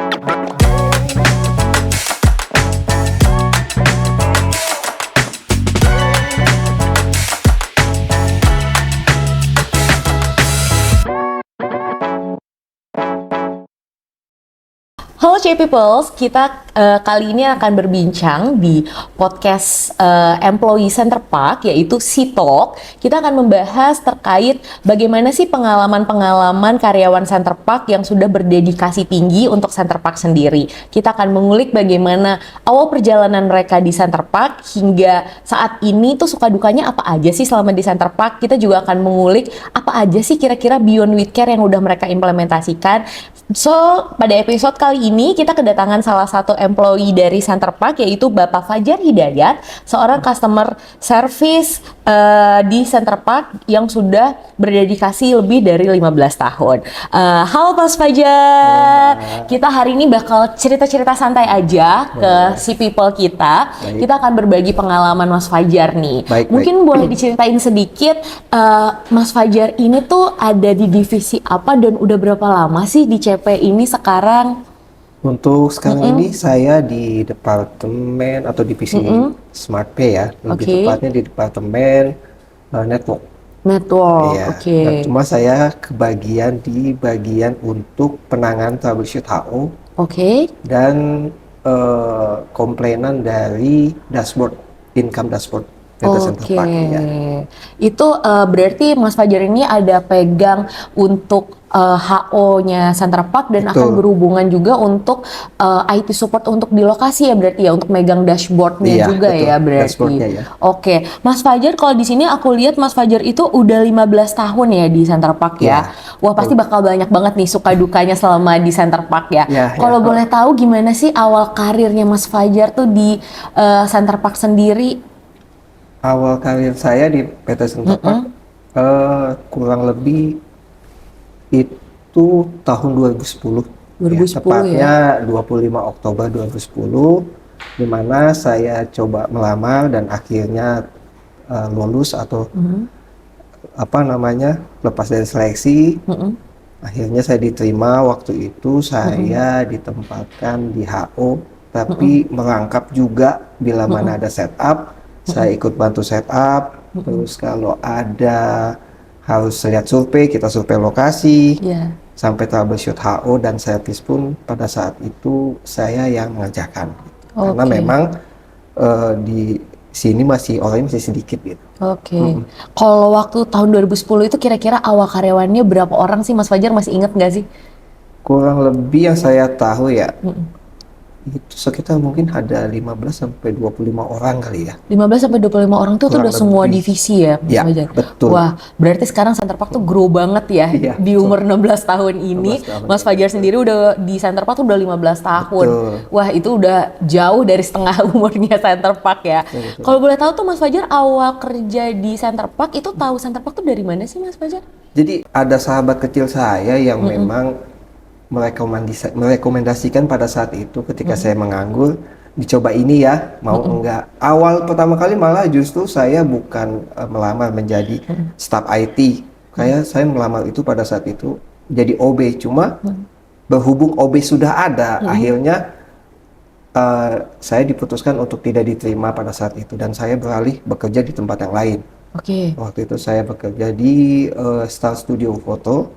Halo Peoples, kita kali ini akan berbincang di podcast Employee Center Park, yaitu C-Talk. Kita akan membahas terkait bagaimana sih pengalaman-pengalaman karyawan Center Park yang sudah berdedikasi tinggi untuk Center Park sendiri. Kita akan mengulik bagaimana awal perjalanan mereka di Center Park hingga saat ini tuh suka dukanya apa aja sih selama di Center Park. Kita juga akan mengulik apa aja sih kira-kira Beyond With Care yang udah mereka implementasikan. So, pada episode kali ini kita kedatangan salah satu employee dari Center Park, yaitu Bapak Fajar Hidayat, seorang customer service di Center Park yang sudah berdedikasi lebih dari 15 tahun. Halo Mas Fajar, kita hari ini bakal cerita-cerita santai aja ke si people kita. Kita akan berbagi pengalaman Mas Fajar nih. Mungkin boleh diceritain sedikit, Mas Fajar ini tuh ada di divisi apa dan udah berapa lama sih di CP ini sekarang? Untuk sekarang ini saya di departemen atau divisi Smart Pay ya, lebih tepatnya di departemen network. Network, Nah, cuma saya kebagian di bagian untuk penanganan troubleshoot HO dan komplainan dari dashboard, income dashboard. Itu berarti Mas Fajar ini ada pegang untuk HO-nya Center Park dan akan berhubungan juga untuk IT support untuk di lokasi ya, berarti ya, untuk megang dashboard-nya juga ya berarti. Oke, Mas Fajar, kalau di sini aku lihat Mas Fajar itu udah 15 tahun ya di Center Park ya. Wah, pasti bakal banyak banget nih suka dukanya selama di Center Park ya. Kalau boleh tahu gimana sih awal karirnya Mas Fajar tuh di Center Park sendiri? Awal karir saya di PT Center Park kurang lebih itu tahun 2010. Tepatnya 25 Oktober 2010, di mana saya coba melamar dan akhirnya lulus atau lepas dari seleksi. Akhirnya saya diterima. Waktu itu saya ditempatkan di HO, tapi merangkap juga bila mana ada setup. Saya ikut bantu setup, terus kalau ada harus lihat survei, kita survei lokasi, sampai troubleshoot HO dan servis pun pada saat itu saya yang mengerjakan. Karena memang di sini orangnya masih sedikit gitu. Kalau waktu tahun 2010 itu kira-kira awal karyawannya berapa orang sih, Mas Fajar masih ingat nggak sih? Kurang lebih yang saya tahu ya, itu sekitar mungkin ada 15 sampai 25 orang kali ya. 15 sampai 25 orang tuh udah semua divisi ya, Mas Fajar? Betul. Wah, berarti sekarang Center Park tuh grow banget ya di umur 16 tahun ini. Mas Fajar sendiri udah di Center Park tuh udah 15 tahun. Wah, itu udah jauh dari setengah umurnya Center Park ya. Kalau boleh tahu tuh Mas Fajar awal kerja di Center Park itu tahu Center Park tuh dari mana sih, Mas Fajar? Jadi ada sahabat kecil saya yang memang merekomendasikan pada saat itu ketika saya menganggur, dicoba ini ya, mau enggak. Awal pertama kali malah justru saya bukan melamar menjadi staf IT. Saya melamar itu pada saat itu jadi OB, cuma berhubung OB sudah ada, akhirnya saya diputuskan untuk tidak diterima pada saat itu dan saya beralih bekerja di tempat yang lain. Waktu itu saya bekerja di Star Studio Foto.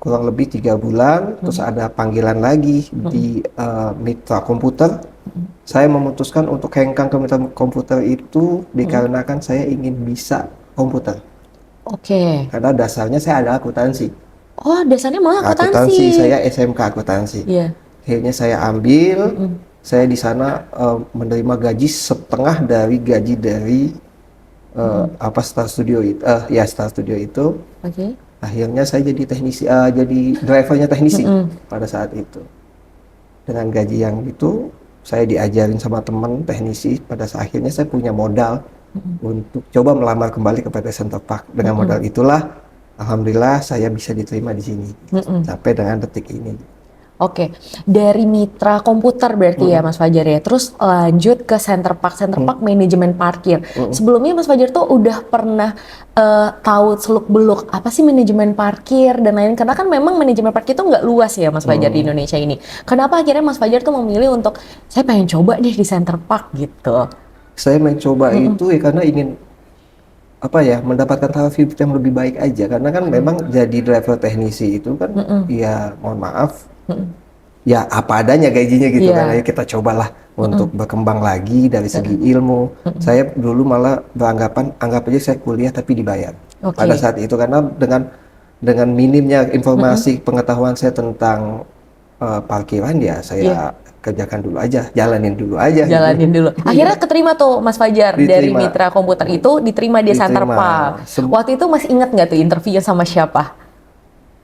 Kurang lebih 3 bulan, terus ada panggilan lagi di mitra komputer. Saya memutuskan untuk hengkang ke mitra komputer itu dikarenakan saya ingin bisa komputer. Karena dasarnya saya adalah akuntansi. Oh, dasarnya malah akuntansi. Saya SMK akuntansi. Akhirnya saya ambil, saya di sana menerima gaji setengah dari gaji dari Star Studio itu. Star Studio itu. Akhirnya saya jadi teknisi, jadi drivernya teknisi pada saat itu. Dengan gaji yang itu, saya diajarin sama teman teknisi. Pada akhirnya saya punya modal untuk coba melamar kembali ke PT Center Park. Dengan modal itulah, alhamdulillah saya bisa diterima di sini sampai dengan detik ini. Oke, dari mitra komputer berarti ya Mas Fajar ya. Terus lanjut ke Center Park, Center Park manajemen parkir. Sebelumnya Mas Fajar tuh udah pernah tahu seluk-beluk apa sih manajemen parkir dan lain-lain. Karena kan memang manajemen parkir itu nggak luas ya Mas Fajar di Indonesia ini. Kenapa akhirnya Mas Fajar tuh memilih untuk saya pengen coba deh di Center Park gitu? Saya mencoba itu ya karena ingin apa ya, mendapatkan taraf hidup yang lebih baik aja, karena kan memang jadi driver teknisi itu kan ya mohon maaf ya apa adanya gajinya gitu Iya. kan. Ayo kita cobalah untuk berkembang lagi dari segi ilmu. Saya dulu malah beranggapan anggap aja saya kuliah tapi dibayar Oke. pada saat itu, karena dengan minimnya informasi pengetahuan saya tentang parkiran ya saya kerjakan dulu aja, jalanin dulu aja gitu. Jalanin dulu. Akhirnya keterima tuh Mas Fajar dari Diterima. mitra komputer itu diterima di Center Diterima. Park. Waktu itu masih ingat nggak tuh interviewnya sama siapa?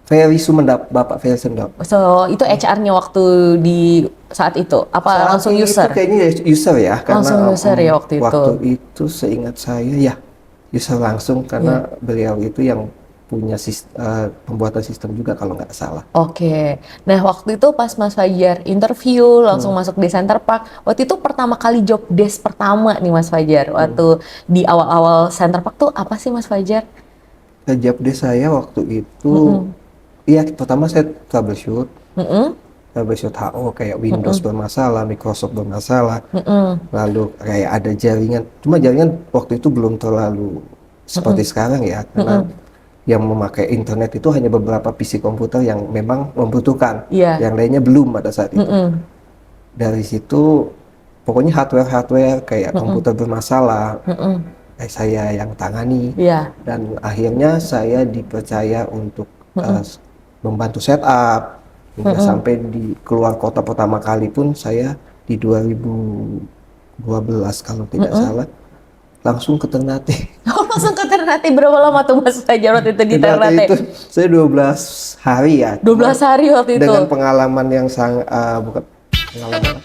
Ferry Sumendap, Bapak Ferry Sumendap. So itu HR-nya waktu di saat itu apa Saat langsung itu user? kayaknya user ya, karena Langsung user ya waktu itu. Waktu itu seingat saya ya user langsung, karena beliau itu yang punya pembuatan sistem juga kalau nggak salah. Oke. Nah waktu itu pas Mas Fajar interview langsung masuk di Center Park. Waktu itu pertama kali job desk pertama nih Mas Fajar. Waktu di awal-awal Center Park tuh apa sih Mas Fajar? Job desk saya waktu itu, iya pertama saya troubleshoot HO kayak Windows bermasalah, Microsoft bermasalah, lalu kayak ada jaringan. Cuma jaringan waktu itu belum terlalu seperti sekarang ya, karena yang memakai internet itu hanya beberapa PC komputer yang memang membutuhkan, yang lainnya belum pada saat itu. Dari situ pokoknya hardware kayak komputer bermasalah, kayak saya yang tangani, dan akhirnya saya dipercaya untuk membantu setup hingga sampai di keluar kota pertama kali pun saya di 2012 kalau tidak salah langsung ke Ternate. Oh langsung ke Ternate. Berapa lama tuh Mas Fajar waktu itu di Ternate Ternate? itu saya 12 hari ya. 12 hari waktu itu. Dengan pengalaman yang sangat bukan pengalaman.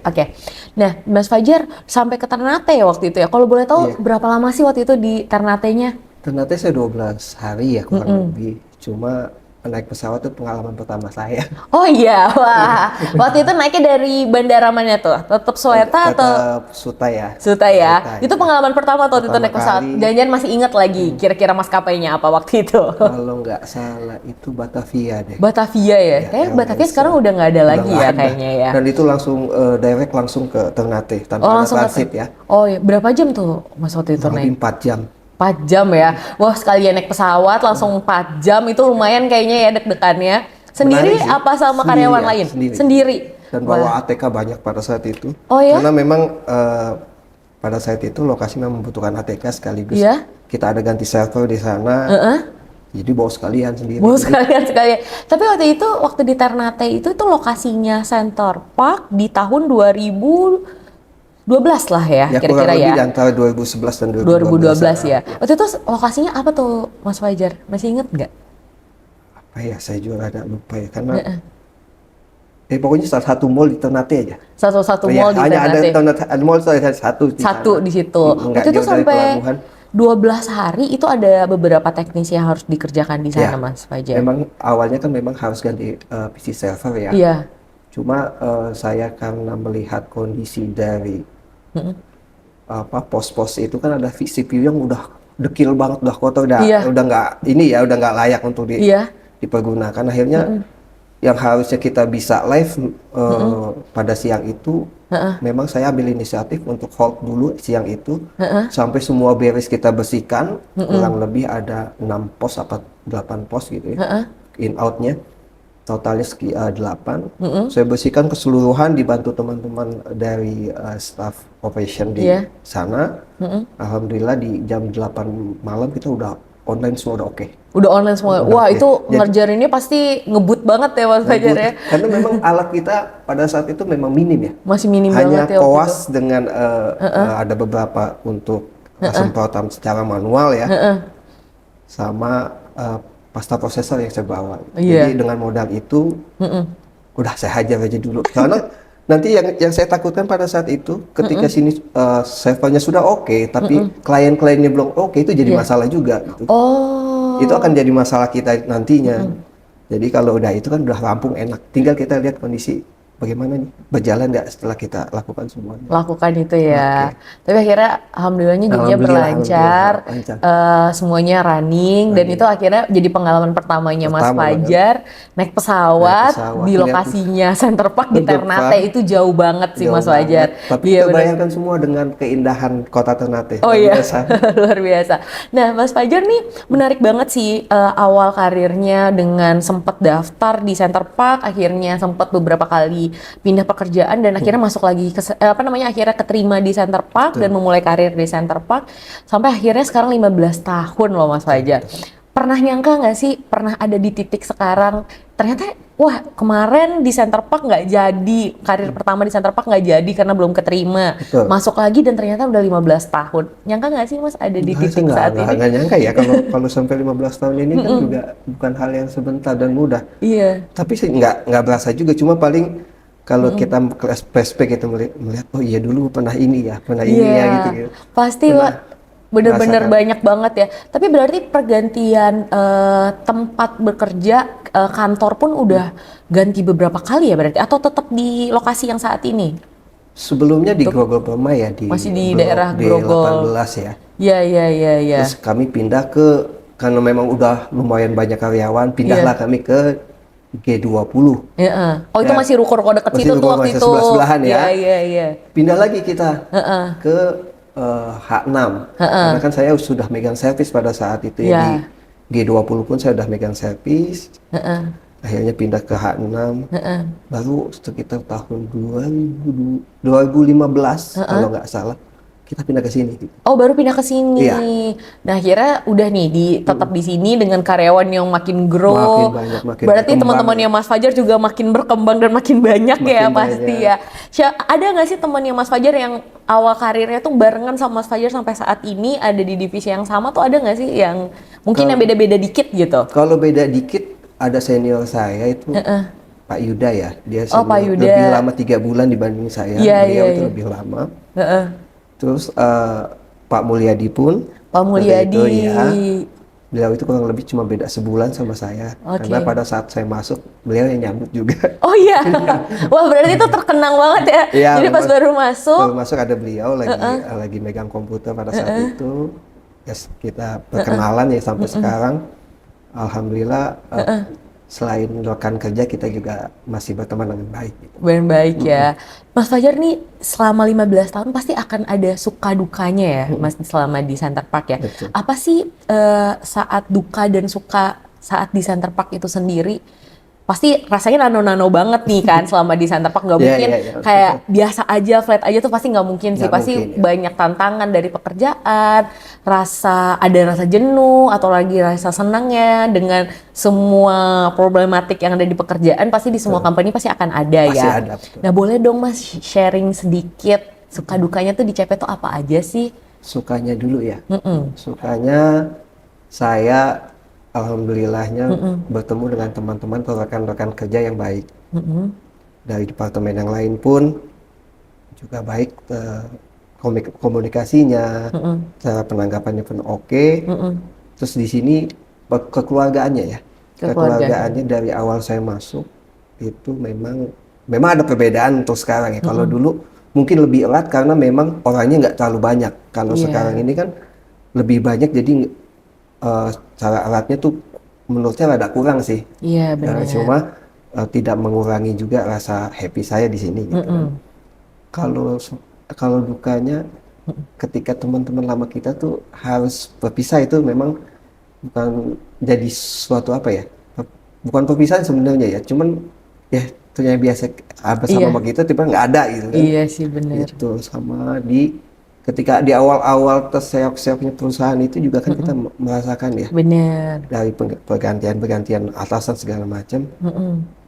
Oke. Nah, Mas Fajar sampai ke Ternate ya waktu itu ya. Kalau boleh tahu berapa lama sih waktu itu di Ternate-nya? Ternate saya 12 hari ya kurang lebih. Cuma naik pesawat itu pengalaman pertama saya. Oh iya, wah. Waktu itu naiknya dari bandara mana tuh? Tetap Soeta atau Tetap Suta ya. Suta ya? Suta, Itu ya. pengalaman pertama tuh waktu itu Pertama naik pesawat. kali. Jangan-jangan masih ingat lagi kira-kira maskapainya apa waktu itu? Kalau nggak salah itu Batavia deh. Batavia ya? Kayaknya Batavia sekarang udah nggak ada lagi nggak ya ada. kayaknya ya. Dan itu langsung direct langsung ke Ternate tanpa Oh ada langsung transit ke ya. Oh iya, berapa jam tuh Mas waktu itu Kurang lebih naik? 4 jam. 4 jam ya? Wah sekalian naik pesawat langsung 4 jam itu lumayan kayaknya ya deg-degannya. Sendiri Menarik sih. apa sama Sendiri karyawan ya, lain? sendiri. Dan Wah. bawa ATK banyak pada saat itu. Oh ya? Karena memang pada saat itu lokasi memang membutuhkan ATK sekaligus. Iya. Kita ada ganti server di sana. Jadi bawa sekalian sendiri. Mau sekalian. Tapi waktu itu, waktu di Ternate itu lokasinya Center Park di tahun 2012 lah ya, Ya kira-kira kurang lebih ya. di antara 2011 dan 2012 ya. ya. Waktu itu lokasinya apa tuh Mas Fajar? Masih inget nggak? Apa ya, saya juga ada lupa ya. Karena pokoknya salah satu mall di Ternate aja. Satu-satu Oh ya, mall di hanya Ternate. ada mall ada satu di Satu sana. di situ. Nggak Waktu itu jauh dari sampai pelabuhan. 12 hari itu ada beberapa teknisi yang harus dikerjakan di sana Ya, Mas Fajar. memang awalnya kan memang harus ganti PC server ya. Iya. Cuma saya karena melihat kondisi dari pos-pos itu kan ada CPU yang udah dekil banget, udah kotor, udah udah nggak layak untuk dipergunakan. Akhirnya yang harusnya kita bisa live pada siang itu, memang saya ambil inisiatif untuk hold dulu siang itu sampai semua beres kita bersihkan. Kurang lebih ada 6 pos apa 8 pos gitu ya, in outnya totalnya 8. Saya bersihkan keseluruhan dibantu teman-teman dari staff operation di sana. Alhamdulillah di jam 8 malam kita udah online semua, udah oke. Udah online semua. Wah, itu ngerjainnya pasti ngebut banget ya Mas Fajar ya. Karena memang alat kita pada saat itu memang minim ya. Masih minim hanya banget ya. koas dengan ada beberapa untuk semprotan secara manual ya. Sama pasta prosesor yang saya bawa. Jadi dengan modal itu udah saya hajar aja dulu. Karena nanti yang saya takutkan pada saat itu ketika sini servernya sudah oke, tapi klien-kliennya belum oke, itu jadi masalah juga gitu. Oh itu akan jadi masalah kita nantinya. Jadi kalau udah itu kan udah rampung enak, tinggal kita lihat kondisi bagaimana nih, berjalan nggak setelah kita lakukan semuanya. Lakukan itu ya. Tapi akhirnya alhamdulillahnya jadinya berlancar, lancar. semuanya running, dan itu akhirnya jadi pengalaman pertamanya Mas Pertama Fajar naik pesawat di lihat lokasinya Center Park di Ternate. Itu jauh banget sih jauh Mas Fajar. banget. Tapi Iya, kita bener. bayangkan semua dengan keindahan kota Ternate. Oh Luar iya, biasa. luar biasa. Nah, Mas Fajar nih menarik banget sih awal karirnya dengan sempat daftar di Center Park, akhirnya sempat beberapa kali pindah pekerjaan dan akhirnya masuk lagi ke akhirnya keterima di Center Park dan memulai karir di Center Park sampai akhirnya sekarang 15 tahun loh Mas Fajar. Pernah nyangka nggak sih, pernah ada di titik sekarang ternyata wah kemarin di Center Park nggak jadi, karir pertama di Center Park nggak jadi karena belum keterima. Betul. Masuk lagi dan ternyata udah 15 tahun. Nyangka nggak sih Mas ada di titik saat ini? Nggak nyangka ya kalau sampai 15 tahun ini kan juga bukan hal yang sebentar dan mudah. Iya. Tapi sih nggak berasa juga, cuma paling kalau kita flashback itu melihat oh iya dulu pernah ini ya gitu. Pasti Wak, bener-bener banyak banget ya. Tapi berarti pergantian tempat bekerja, kantor pun udah ganti beberapa kali ya berarti? Atau tetap di lokasi yang saat ini? Sebelumnya di Grogol Permai ya, Masih di daerah di Grogol. 18 ya. Iya. Terus kami pindah karena memang udah lumayan banyak karyawan, pindahlah kami ke G20. Iya. Oh itu masih ruko-ruko deket situ tuh waktu itu. Sebelah-sebelahan ya. Iya. Pindah lagi kita ke H6. Karena kan saya sudah megang servis pada saat itu ya. Di G20 pun saya udah megang servis. Akhirnya pindah ke H6. Baru sekitar tahun 2015 kalau nggak salah kita pindah ke sini. Oh baru pindah ke sini. Iya. Nah akhirnya udah nih tetap di sini dengan karyawan yang makin grow. Makin Berarti berkembang. teman-temannya Mas Fajar juga makin berkembang dan makin banyak ya pasti ya. Ada nggak sih temannya Mas Fajar yang awal karirnya tuh barengan sama Mas Fajar sampai saat ini ada di divisi yang sama tuh, ada nggak sih yang mungkin yang beda-beda dikit gitu? Kalau beda dikit ada senior saya itu Pak Yuda ya. Dia Pak Yuda. lebih lama 3 bulan dibanding saya. Beliau itu lebih lama. Terus Pak Mulyadi pun. Pak Mulyadi. Beliau itu kurang lebih cuma beda sebulan sama saya. Karena pada saat saya masuk, beliau yang nyambut juga. Oh iya. Wah berarti itu terkenang banget ya. Iya, jadi pas baru masuk ada beliau lagi megang komputer pada saat itu. Yes, kita perkenalan ya sampai sekarang. Alhamdulillah selain rekan kerja kita juga masih berteman dengan baik. Baik ya. Mas Fajar nih selama 15 tahun pasti akan ada suka dukanya ya Mas selama di Center Park ya. Betul. Apa sih saat duka dan suka saat di Center Park itu sendiri? Pasti rasanya nano-nano banget nih kan selama di Center Park, nggak mungkin kayak biasa aja, flat aja tuh pasti nggak mungkin sih. Pasti banyak tantangan dari pekerjaan, ada rasa jenuh atau lagi rasa senangnya dengan semua problematik yang ada di pekerjaan, pasti di semua company pasti akan ada ya. Ada, nah boleh dong Mas sharing sedikit suka dukanya tuh di CP tuh apa aja sih? Sukanya dulu ya. Sukanya saya alhamdulillahnya bertemu dengan teman-teman atau rekan-rekan kerja yang baik. Dari departemen yang lain pun juga baik, komunikasinya, cara penanggapannya pun oke. Terus di sini kekeluargaannya ya. Kekeluargaannya dari awal saya masuk itu memang ada perbedaan untuk sekarang ya. Kalau dulu mungkin lebih erat karena memang orangnya nggak terlalu banyak. Kalau sekarang ini kan lebih banyak, jadi cara alatnya tuh menurut saya rada kurang sih. Iya benar. Cuma tidak mengurangi juga rasa happy saya di sini. Gitu. Kalau dukanya ketika teman-teman lama kita tuh harus berpisah, itu memang bukan jadi suatu apa ya? Bukan perpisahan sebenarnya ya. Cuman ya itu yang biasa bersama sama kita tiba nggak ada gitu kan. Iya sih benar. Itu sama ketika di awal-awal terseok-seoknya perusahaan itu juga kan kita merasakan ya. Benar. Dari pergantian atasan segala macam.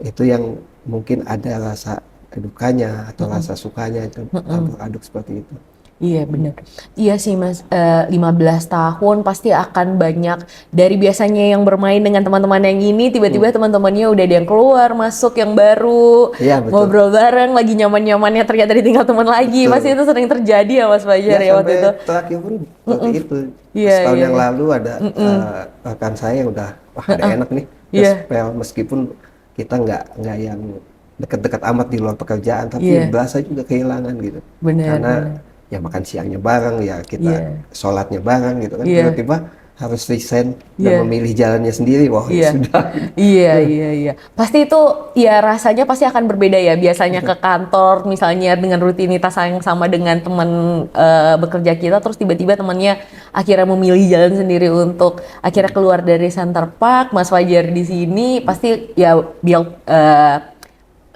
Itu yang mungkin ada rasa dukanya atau rasa sukanya itu campur aduk seperti itu. Iya benar. Iya sih Mas, 15 tahun pasti akan banyak dari biasanya yang bermain dengan teman-teman yang ini, tiba-tiba teman-temannya udah ada yang keluar, masuk yang baru, Iya betul. ngobrol bareng, lagi nyaman-nyamannya ternyata ditinggal teman lagi. Betul. Pasti itu sering terjadi ya Mas Fajar Ya ya waktu sampai itu. terakhir pun seperti itu. Iya, Setahun iya, yang iya. lalu ada rekan saya yang udah, wah ada enak nih, ke Iya, spell meskipun kita nggak yang dekat-dekat amat di luar pekerjaan, tapi iya, berasa juga kehilangan gitu. benar, Karena benar. ya makan siangnya bareng, ya kita Iya, sholatnya bareng gitu kan. iya, Tiba-tiba harus resign dan iya. memilih jalannya sendiri. Wah ya Iya, sudah. iya, iya, iya. Pasti itu ya rasanya pasti akan berbeda ya. Biasanya ke kantor misalnya dengan rutinitas yang sama dengan teman bekerja kita, terus tiba-tiba temannya akhirnya memilih jalan sendiri untuk akhirnya keluar dari Center Park. Mas Fajar di sini pasti ya build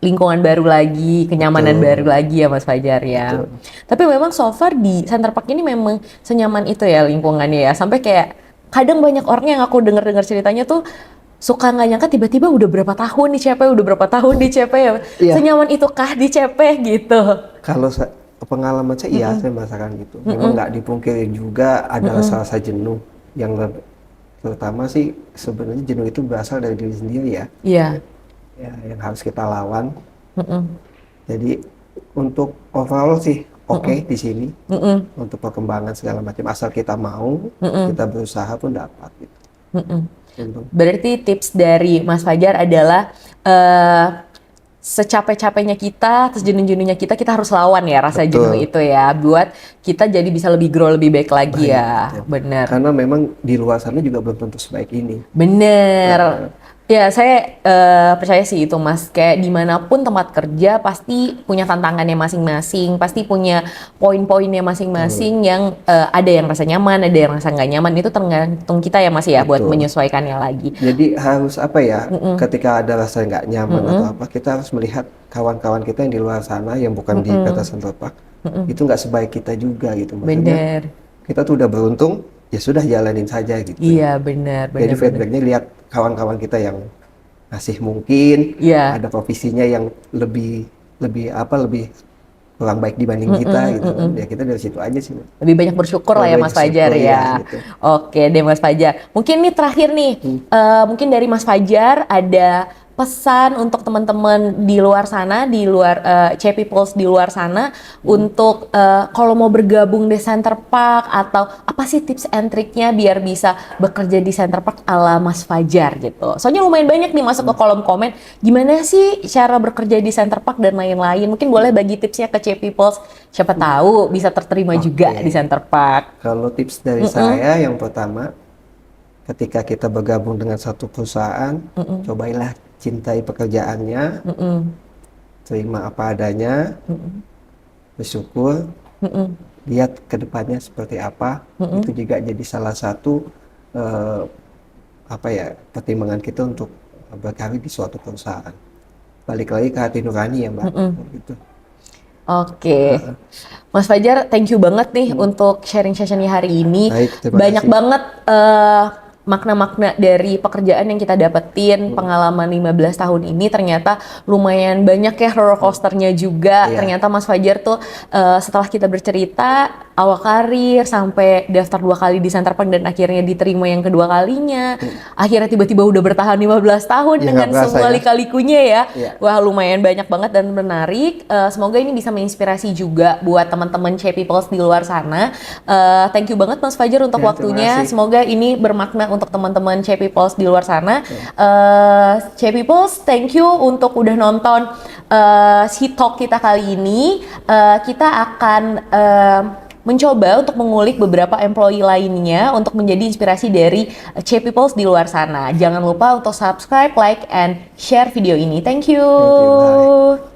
lingkungan baru lagi, kenyamanan Betul, baru lagi ya Mas Fajar ya. betul. Tapi memang so far di Center Park ini memang senyaman itu ya lingkungannya ya. Sampai kayak kadang banyak orang yang aku dengar-dengar ceritanya tuh suka nggak nyangka tiba-tiba udah berapa tahun di CP, udah berapa tahun di CP ya. Iya, Senyaman itu kah di CP gitu. kalau pengalaman saya, iya saya merasakan gitu. Memang nggak dipungkiri juga ada rasa jenuh yang terutama sih sebenarnya jenuh itu berasal dari diri sendiri ya, Iya. ya yang harus kita lawan. Mm-mm. Jadi untuk overall sih oke di sini Mm-mm. untuk perkembangan segala macam asal kita mau, Mm-mm. kita berusaha pun dapat gitu. Mm-mm. Untuk Berarti tips dari Mas Fajar adalah eh secapek-capeknya kita, sejenuh-jenuhnya kita, kita harus lawan ya rasa jenuh betul, itu ya, buat kita jadi bisa lebih grow lebih baik lagi baik ya. betul. Bener, Karena memang di luar sana juga belum tentu sebaik ini. bener. Ya saya percaya sih itu Mas, kayak dimanapun tempat kerja pasti punya tantangannya masing-masing, pasti punya poin-poinnya masing-masing yang ada yang rasa nyaman, ada yang rasa nggak nyaman, itu tergantung kita ya Mas ya buat Betul. menyesuaikannya lagi. Jadi harus apa ya, ketika ada rasa nggak nyaman atau apa, kita harus melihat kawan-kawan kita yang di luar sana yang bukan di kota Central Park, itu nggak sebaik kita juga gitu. Maksudnya Bener, kita tuh udah beruntung, ya sudah jalanin saja gitu. iya bener, Jadi bener, bener. feedbacknya lihat kawan-kawan kita yang masih mungkin Iya. ada profesinya yang lebih lebih kurang baik dibanding kita gitu kan. Ya kita dari situ aja sih. Lebih banyak bersyukur lah ya Lebih Mas Fajar bersyukur, ya. ya, gitu. Oke deh Mas Fajar. Mungkin nih terakhir nih, mungkin dari Mas Fajar ada pesan untuk teman-teman di luar sana, di luar CP Pulse di luar sana, untuk kalau mau bergabung di Center Park atau apa sih tips and triknya biar bisa bekerja di Center Park ala Mas Fajar gitu. Soalnya lumayan banyak nih masuk ke kolom komen, gimana sih cara bekerja di Center Park dan lain-lain. Mungkin boleh bagi tipsnya ke CP Pulse, siapa tahu bisa terterima juga Oke. di Center Park. Kalau tips dari saya yang pertama, ketika kita bergabung dengan satu perusahaan, cobailah cintai pekerjaannya, terima apa adanya, bersyukur, lihat ke depannya seperti apa. Itu juga jadi salah satu apa ya, pertimbangan kita untuk berkarir di suatu perusahaan. Balik lagi ke hati nurani ya Mbak. Gitu. Oke, Mas Fajar, thank you banget nih untuk sharing sessionnya hari ini. Baik, terima Banyak kasih. banget makna-makna dari pekerjaan yang kita dapetin, pengalaman 15 tahun ini ternyata lumayan banyak ya roller coasternya juga. Iya. Ternyata Mas Fajar tuh setelah kita bercerita awal karir sampai daftar 2 kali di Center Park dan akhirnya diterima yang kedua kalinya. Akhirnya tiba-tiba udah bertahan 15 tahun Ya, dengan nggak berasa semua ya. lika-likunya ya. Iya. Wah, lumayan banyak banget dan menarik. Semoga ini bisa menginspirasi juga buat teman-teman CP Pulse di luar sana. Thank you banget Mas Fajar untuk Ya, terima waktunya. kasih. Semoga ini bermakna untuk teman-teman CP Pulse di luar sana. CP Pulse, thank you untuk udah nonton si talk kita kali ini. Kita akan mencoba untuk mengulik beberapa employee lainnya untuk menjadi inspirasi dari CP Pulse di luar sana. Jangan lupa untuk subscribe, like, and share video ini. Thank you. Thank you, bye.